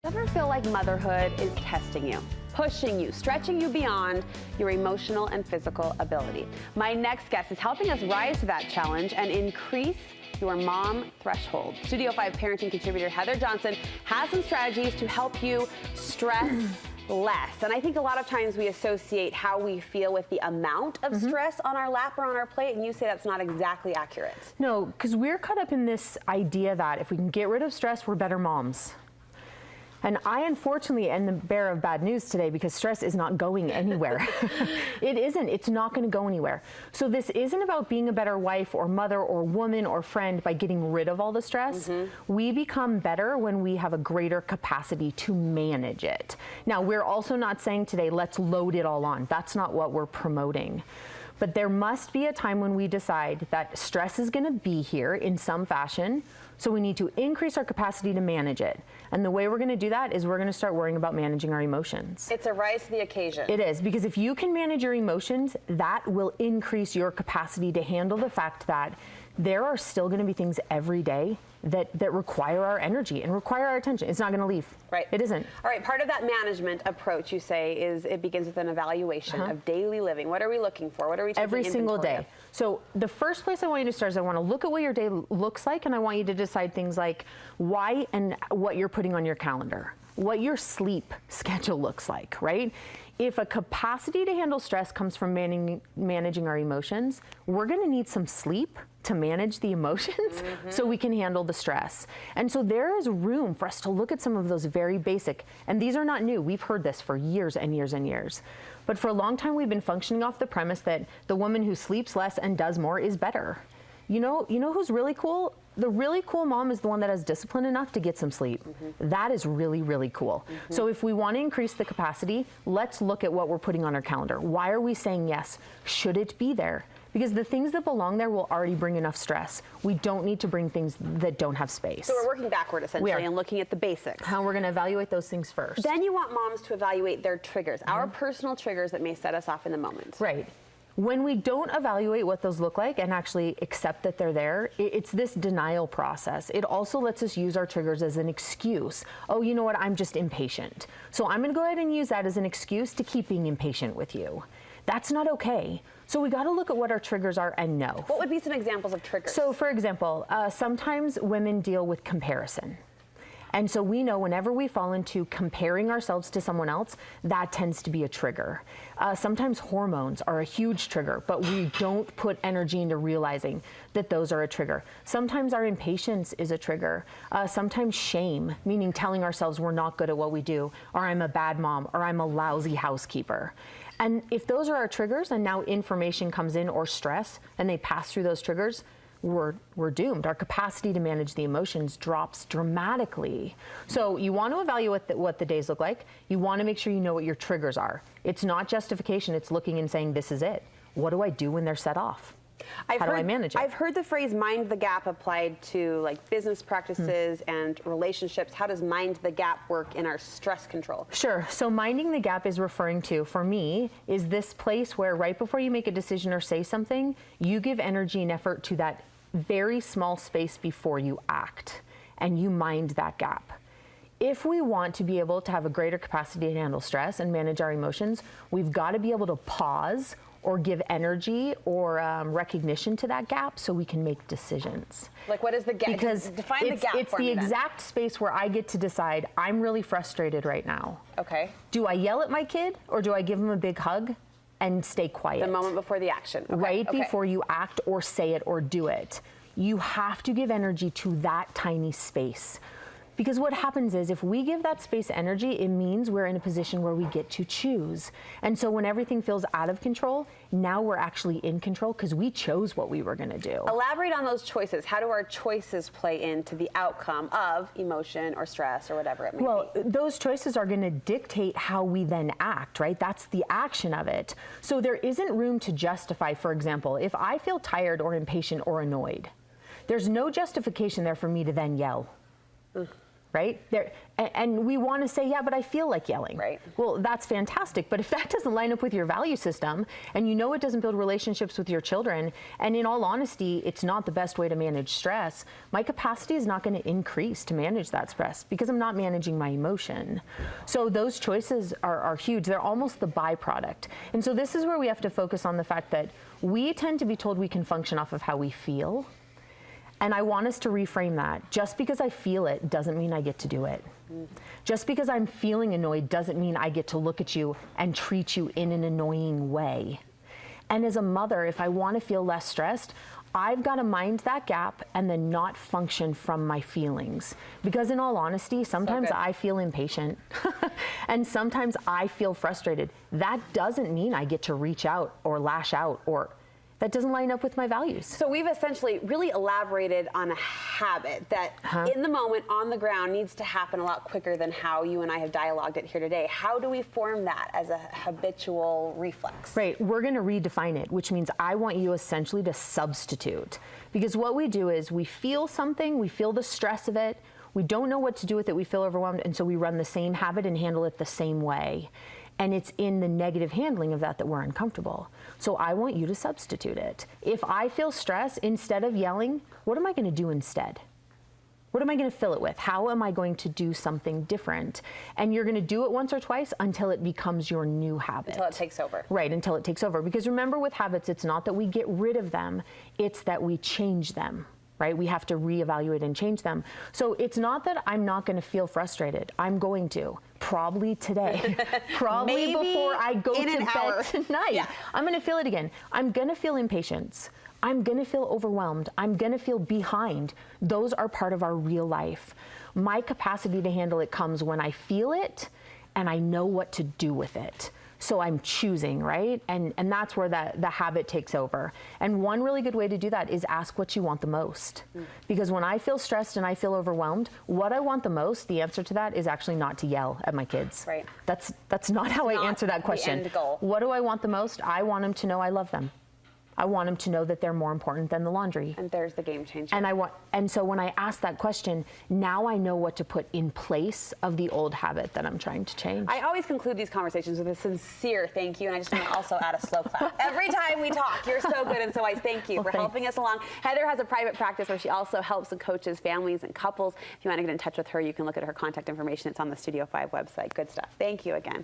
Ever feel like motherhood is testing you, pushing you, stretching you beyond your emotional and physical ability? My next guest is helping us rise to that challenge and increase your mom threshold. Studio 5 parenting contributor Heather Johnson has some strategies to help you stress less. And I think a lot of times we associate how we feel with the amount of stress on our lap or on our plate, and you say that's not exactly accurate. No, because we're caught up in this idea that if we can get rid of stress, we're better moms. And I unfortunately am the bearer of bad news today because stress is not going anywhere. It isn't. It's not going to go anywhere. So this isn't about being a better wife or mother or woman or friend by getting rid of all the stress. We become better when we have a greater capacity to manage it. Now, we're also not saying today, let's load it all on. That's not what we're promoting. But there must be a time when we decide that stress is going to be here in some fashion. So we need to increase our capacity to manage it. And the way we're going to do that is we're going to start worrying about managing our emotions. It's a rise to the occasion. It is, because if you can manage your emotions, that will increase your capacity to handle the fact that there are still going to be things every day that require our energy and require our attention. It's not going to leave. Right. It isn't. All right. Part of that management approach, you say, is it begins with an evaluation of daily living. What are we looking for? What are we taking every single inventory day? of? So the first place I want you to start is I want to look at what your day looks like, and I want you to decide things like why and what you're putting on your calendar, what your sleep schedule looks like, right? If a capacity to handle stress comes from managing our emotions, we're going to need some sleep to manage the emotions so we can handle the stress. And so there is room for us to look at some of those very basic, and these are not new. We've heard this for years and years and years. But for a long time, we've been functioning off the premise that the woman who sleeps less and does more is better. You know who's really cool? The really cool mom is the one that has discipline enough to get some sleep. That is really, really cool. So if we want to increase the capacity, let's look at what we're putting on our calendar. Why are we saying yes? Should it be there? Because the things that belong there will already bring enough stress. We don't need to bring things that don't have space. So we're working backward, essentially, and looking at the basics. How we're going to evaluate those things first. Then you want moms to evaluate their triggers, our personal triggers that may set us off in the moment. Right. When we don't evaluate what those look like and actually accept that they're there, it's this denial process. It also lets us use our triggers as an excuse. Oh, you know what? I'm just impatient. So I'm going to go ahead and use that as an excuse to keep being impatient with you. That's not okay. So we got to look at what our triggers are and know. What would be some examples of triggers? So for example, sometimes women deal with comparison. And so we know whenever we fall into comparing ourselves to someone else, that tends to be a trigger. Sometimes hormones are a huge trigger, but we don't put energy into realizing that those are a trigger. Sometimes our impatience is a trigger. Sometimes shame, meaning telling ourselves we're not good at what we do, or I'm a bad mom, or I'm a lousy housekeeper. And if those are our triggers and now information comes in or stress and they pass through those triggers, we're doomed. Our capacity to manage the emotions drops dramatically. So you want to evaluate what the days look like. You want to make sure you know what your triggers are. It's not justification. It's looking and saying, this is it. What do I do when they're set off? How do I manage it? I've heard the phrase mind the gap applied to like business practices and relationships. How does mind the gap work in our stress control? Sure. So minding the gap is referring to, for me, is this place where right before you make a decision or say something, you give energy and effort to that very small space before you act, and you mind that gap. If we want to be able to have a greater capacity to handle stress and manage our emotions, we've got to be able to pause or give energy or recognition to that gap so we can make decisions. Like what is the gap? Because define the gap it's for the me then. exact space where I get to decide, I'm really frustrated right now. Okay. Do I yell at my kid or do I give him a big hug and stay quiet? The moment before the action. Okay. Right before you act or say it or do it. You have to give energy to that tiny space. Because what happens is if we give that space energy, it means we're in a position where we get to choose. And so when everything feels out of control, now we're actually in control because we chose what we were going to do. Elaborate on those choices. How do our choices play into the outcome of emotion or stress or whatever it may be? Well, those choices are going to dictate how we then act, right? That's the action of it. So there isn't room to justify, for example, if I feel tired or impatient or annoyed, there's no justification there for me to then yell. right? And we want to say, yeah, but I feel like yelling. Right. Well, that's fantastic. But if that doesn't line up with your value system, and you know it doesn't build relationships with your children, and in all honesty, it's not the best way to manage stress, my capacity is not going to increase to manage that stress because I'm not managing my emotion. So those choices are huge. They're almost the byproduct. And so this is where we have to focus on the fact that we tend to be told we can function off of how we feel. And I want us to reframe that. Just because I feel it doesn't mean I get to do it. Just because I'm feeling annoyed doesn't mean I get to look at you and treat you in an annoying way. And as a mother, if I want to feel less stressed, I've got to mind that gap and then not function from my feelings. Because in all honesty, sometimes I feel impatient and sometimes I feel frustrated. That doesn't mean I get to reach out or lash out, or that doesn't line up with my values. So we've essentially really elaborated on a habit that in the moment, on the ground, needs to happen a lot quicker than how you and I have dialogued it here today. How do we form that as a habitual reflex? Right, we're gonna redefine it, which means I want you essentially to substitute. Because what we do is we feel something, we feel the stress of it, we don't know what to do with it, we feel overwhelmed, and so we run the same habit and handle it the same way. And it's in the negative handling of that we're uncomfortable. So I want you to substitute it. If I feel stress, instead of yelling, what am I gonna do instead? What am I gonna fill it with? How am I going to do something different? And you're gonna do it once or twice until it becomes your new habit. Until it takes over. Right, until it takes over. Because remember, with habits, it's not that we get rid of them, it's that we change them. Right? We have to reevaluate and change them. So it's not that I'm not going to feel frustrated. I'm going to. Probably today. Probably before I go to bed tonight. Yeah. I'm going to feel it again. I'm going to feel impatience. I'm going to feel overwhelmed. I'm going to feel behind. Those are part of our real life. My capacity to handle it comes when I feel it and I know what to do with it. So I'm choosing, right? And that's where the habit takes over. And one really good way to do that is ask what you want the most. Because when I feel stressed and I feel overwhelmed, what I want the most, the answer to that is actually not to yell at my kids. Right. That's not how I answer that question. The end goal. What do I want the most? I want them to know I love them. I want them to know that they're more important than the laundry. And there's the game changer. And so when I ask that question, now I know what to put in place of the old habit that I'm trying to change. I always conclude these conversations with a sincere thank you, and I just want to also add a slow clap. Every time we talk, you're so good and so wise. Thank you for helping us along. Heather has a private practice where she also helps and coaches families and couples. If you want to get in touch with her, you can look at her contact information. It's on the Studio 5 website. Good stuff. Thank you again.